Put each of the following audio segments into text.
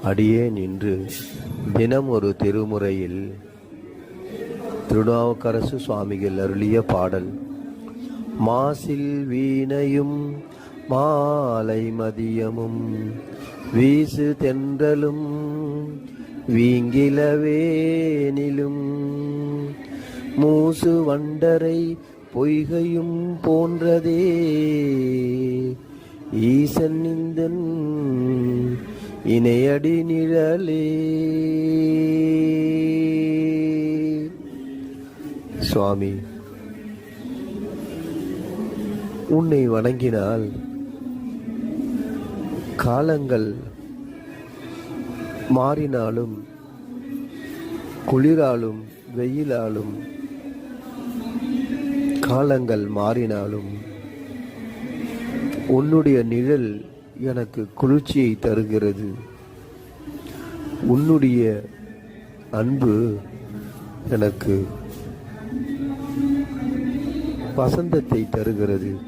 அடியேன் இன்று தினம் ஒரு திருமுறையில் திருநாவுக்கரசு சுவாமிகள் அருளிய பாடல். மாசில் வீணையும் மாலை மதியமும் வீசு தென்றலும் வீங்கிலவேனிலும் மூசு வண்டரை பொய்கையும் போன்றதே ஈசன் இந்தன் இணையடி நிழலே. சுவாமி, உன்னை வணங்கினால் காலங்கள் மாறினாலும் குளிராலும் வெயிலாலும் காலங்கள் மாறினாலும் உன்னுடைய நிழல் எனக்கு குளிர்ச்சியை தருகிறது. உன்னுடைய அன்பு எனக்கு வசந்தத்தை தருகிறது.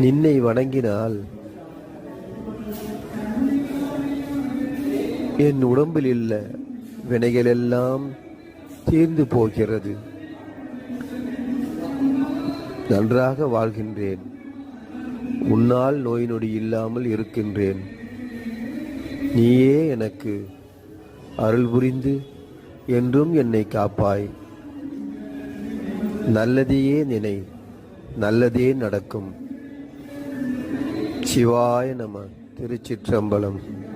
நின்னை வணங்கினால் என் உடம்பில் உள்ள வினைகளெல்லாம் தீர்ந்து போகிறது. நன்றாக வாழ்கின்றேன். உன்னால் நோய் நொடி இல்லாமல் இருக்கின்றேன். நீயே எனக்கு அருள் புரிந்து என்றும் என்னை காப்பாய். நல்லதையே நினை, நல்லதே நடக்கும். சிவாய நம. திருச்சிற்றம்பலம்.